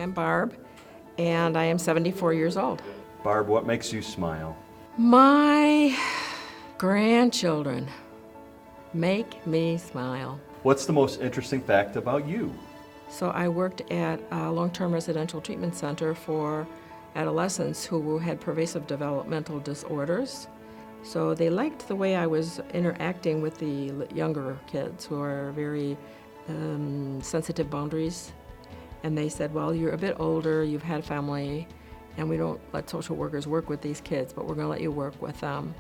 am Barb, and I am 74 years old. Barb, what makes you smile? My grandchildren make me smile. What's the most interesting fact about you? So I worked at a long-term residential treatment center for adolescents who had pervasive developmental disorders. So they liked the way I was interacting with the younger kids who are very sensitive boundaries. And they said, well, you're a bit older, you've had a family, and we don't let social workers work with these kids, but we're going to let you work with them.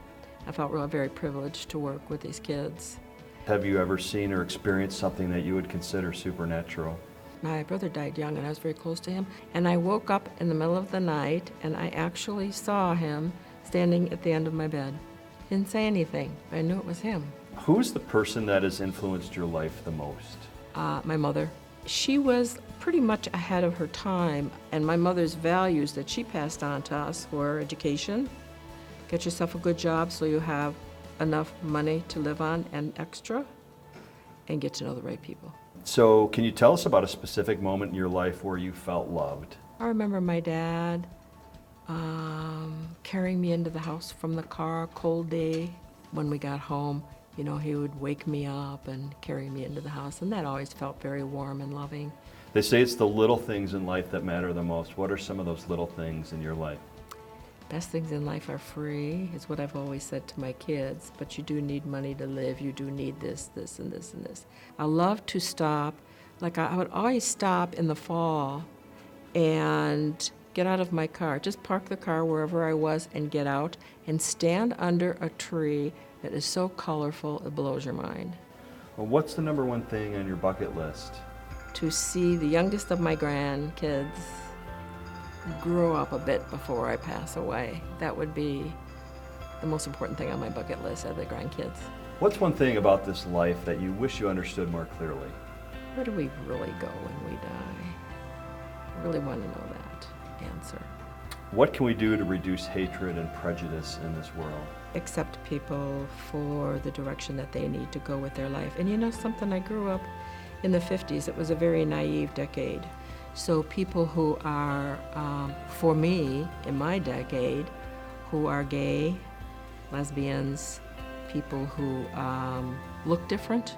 I felt really very privileged to work with these kids. Have you ever seen or experienced something that you would consider supernatural? My brother died young, and I was very close to him. And I woke up in the middle of the night, and I actually saw him standing at the end of my bed. Didn't say anything, but I knew it was him. Who's the person that has influenced your life the most? My mother. She was pretty much ahead of her time, and my mother's values that she passed on to us were education, get yourself a good job so you have enough money to live on and extra, and get to know the right people. So can you tell us about a specific moment in your life where you felt loved? I remember my dad carrying me into the house from the car, cold day. When we got home, you know, he would wake me up and carry me into the house, and that always felt very warm and loving. They say it's the little things in life that matter the most. What are some of those little things in your life? Best things in life are free, is what I've always said to my kids, but you do need money to live. You do need this, this, and this, and this. I love to stop, like I would always stop in the fall and get out of my car, just park the car wherever I was and get out and stand under a tree that is so colorful it blows your mind. Well, what's the number one thing on your bucket list? To see the youngest of my grandkids grow up a bit before I pass away. That would be the most important thing on my bucket list, are the grandkids. What's one thing about this life that you wish you understood more clearly? Where do we really go when we die? I really want to know that answer. What can we do to reduce hatred and prejudice in this world? Accept people for the direction that they need to go with their life. And you know something, I grew up in the 50s. It was a very naive decade. So people who are, for me, in my decade, who are gay, lesbians, people who look different,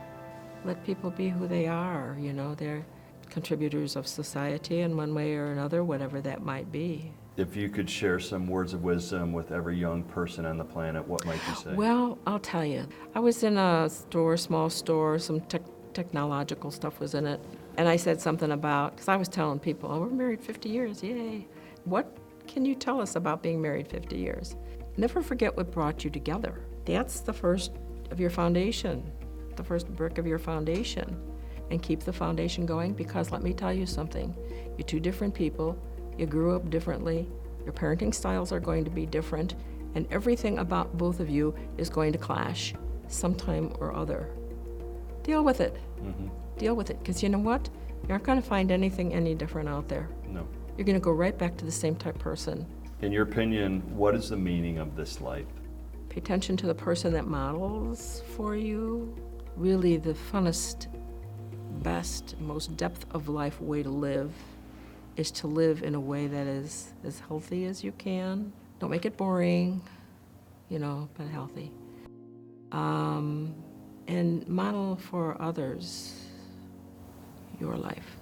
let people be who they are. You know, they're contributors of society in one way or another, whatever that might be. If you could share some words of wisdom with every young person on the planet, what might you say? Well, I'll tell you. I was in a store, small store, some technological stuff was in it, and I said something about, because I was telling people, oh, we're married 50 years, yay. What can you tell us about being married 50 years? Never forget what brought you together. That's the first of your foundation, the first brick of your foundation. And keep the foundation going, because let me tell you something. You're two different people. You grew up differently. Your parenting styles are going to be different. And everything about both of you is going to clash sometime or other. Deal with it. Mm-hmm. Deal with it. Because you know what? You aren't going to find anything any different out there. No. You're going to go right back to the same type person. In your opinion, what is the meaning of this life? Pay attention to the person that models for you. Really the funnest, best, most depth of life way to live is to live in a way that is as healthy as you can. Don't make it boring, you know, but healthy. And model for others your life.